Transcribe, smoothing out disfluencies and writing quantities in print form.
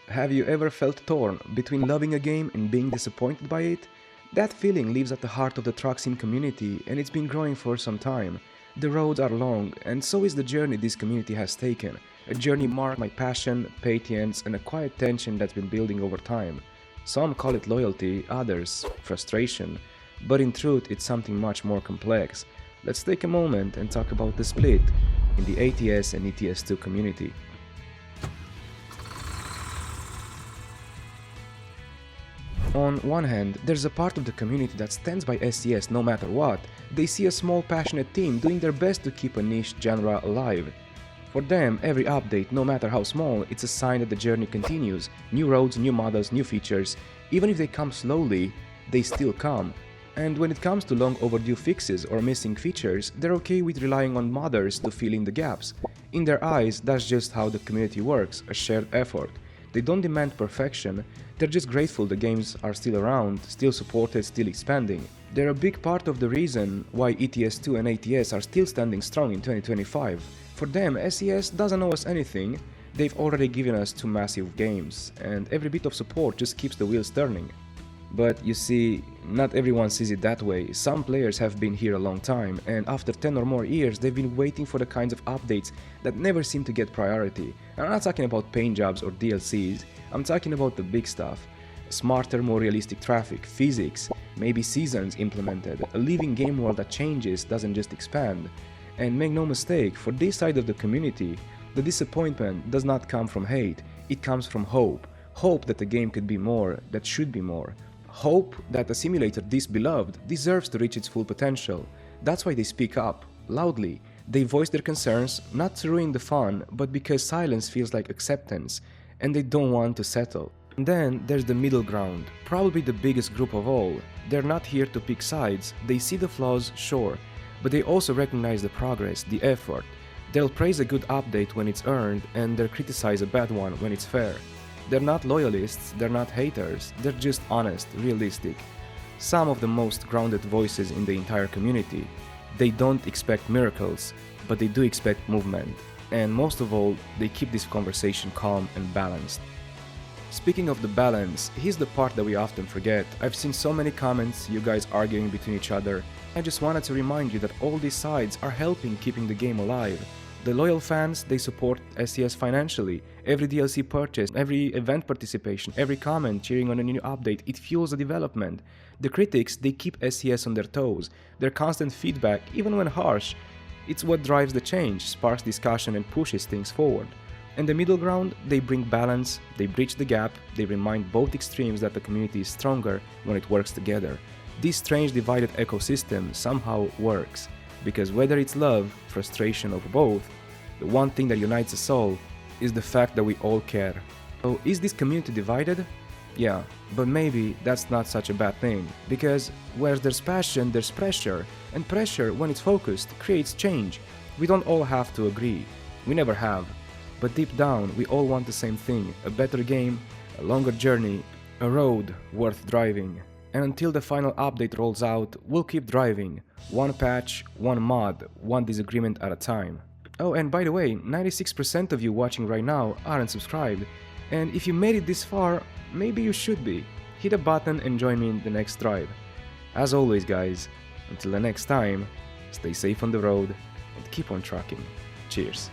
Have you ever felt torn between loving a game and being disappointed by it? That feeling lives at the heart of the truck sim community, and it's been growing for some time. The roads are long, and so is the journey this community has taken. A journey marked by passion, patience, and a quiet tension that's been building over time. Some call it loyalty, others frustration, but in truth it's something much more complex. Let's take a moment and talk about the split in the ATS and ETS2 community. On one hand, there's a part of the community that stands by SCS no matter what. They see a small passionate team doing their best to keep a niche genre alive. For them, every update, no matter how small, it's a sign that the journey continues. New roads, new models, new features. Even if they come slowly, they still come. And when it comes to long overdue fixes or missing features, they're okay with relying on modders to fill in the gaps. In their eyes, that's just how the community works, a shared effort. They don't demand perfection, they're just grateful the games are still around, still supported, still expanding. They're a big part of the reason why ETS2 and ATS are still standing strong in 2025. For them, SCS doesn't owe us anything, they've already given us 2 massive games, and every bit of support just keeps the wheels turning. But you see, not everyone sees it that way. Some players have been here a long time, and after 10 or more years they've been waiting for the kinds of updates that never seem to get priority. And I'm not talking about paint jobs or DLCs, I'm talking about the big stuff. Smarter, more realistic traffic, physics, maybe seasons implemented, a living game world that changes, doesn't just expand. And make no mistake, for this side of the community, the disappointment does not come from hate, it comes from hope. Hope that the game could be more, that should be more. Hope that a simulator this beloved deserves to reach its full potential. That's why they speak up, loudly. They voice their concerns, not to ruin the fun, but because silence feels like acceptance, and they don't want to settle. And then there's the middle ground, probably the biggest group of all. They're not here to pick sides, they see the flaws, sure, but they also recognize the progress, the effort. They'll praise a good update when it's earned, and they'll criticize a bad one when it's fair. They're not loyalists, they're not haters, they're just honest, realistic. Some of the most grounded voices in the entire community. They don't expect miracles, but they do expect movement. And most of all, they keep this conversation calm and balanced. Speaking of the balance, here's the part that we often forget. I've seen so many comments, you guys arguing between each other. I just wanted to remind you that all these sides are helping keeping the game alive. The loyal fans, they support SCS financially. Every DLC purchase, every event participation, every comment cheering on a new update, it fuels the development. The critics, they keep SCS on their toes. Their constant feedback, even when harsh, it's what drives the change, sparks discussion and pushes things forward. And the middle ground, they bring balance, they bridge the gap, they remind both extremes that the community is stronger when it works together. This strange divided ecosystem somehow works. Because whether it's love, frustration, or both, the one thing that unites us all is the fact that we all care. So is this community divided? Yeah, but maybe that's not such a bad thing, because where there's passion, there's pressure, and pressure, when it's focused, creates change. We don't all have to agree. We never have. But deep down, we all want the same thing, a better game, a longer journey, a road worth driving. And until the final update rolls out, we'll keep driving. One patch, one mod, one disagreement at a time. Oh, and by the way, 96% of you watching right now aren't subscribed. And if you made it this far, maybe you should be. Hit a button and join me in the next drive. As always guys, until the next time, stay safe on the road and keep on trucking. Cheers.